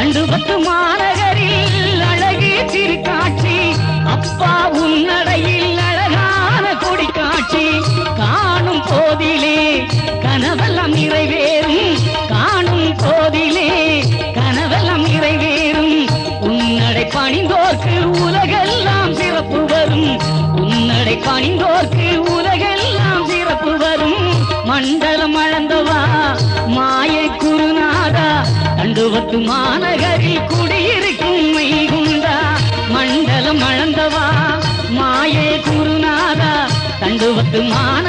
தண்டுபத்து மாநகரில் அழகு திருக்காட்சி அப்பா உன்னடையில் அழகான கொடி காட்சி காணும் போதிலே கனவெல்லாம் நிறைவேறும் காணும் போதிலே கனவெல்லாம் நிறைவேறும் உன்னடை பணிந்தோர்க்கு உலகெல்லாம் சிறப்பு வரும் உன்னடை பணிந்தோர்க்கு உலகெல்லாம் சிறப்பு வரும் மண்டலம் அளந்தவா மாய குருநாதா தண்டுவத்து மாநகரில் குடியிருக்கும் மைகுண்டா மண்டலம் அளந்தவா மாய குருநாதா தண்டுவத்து மான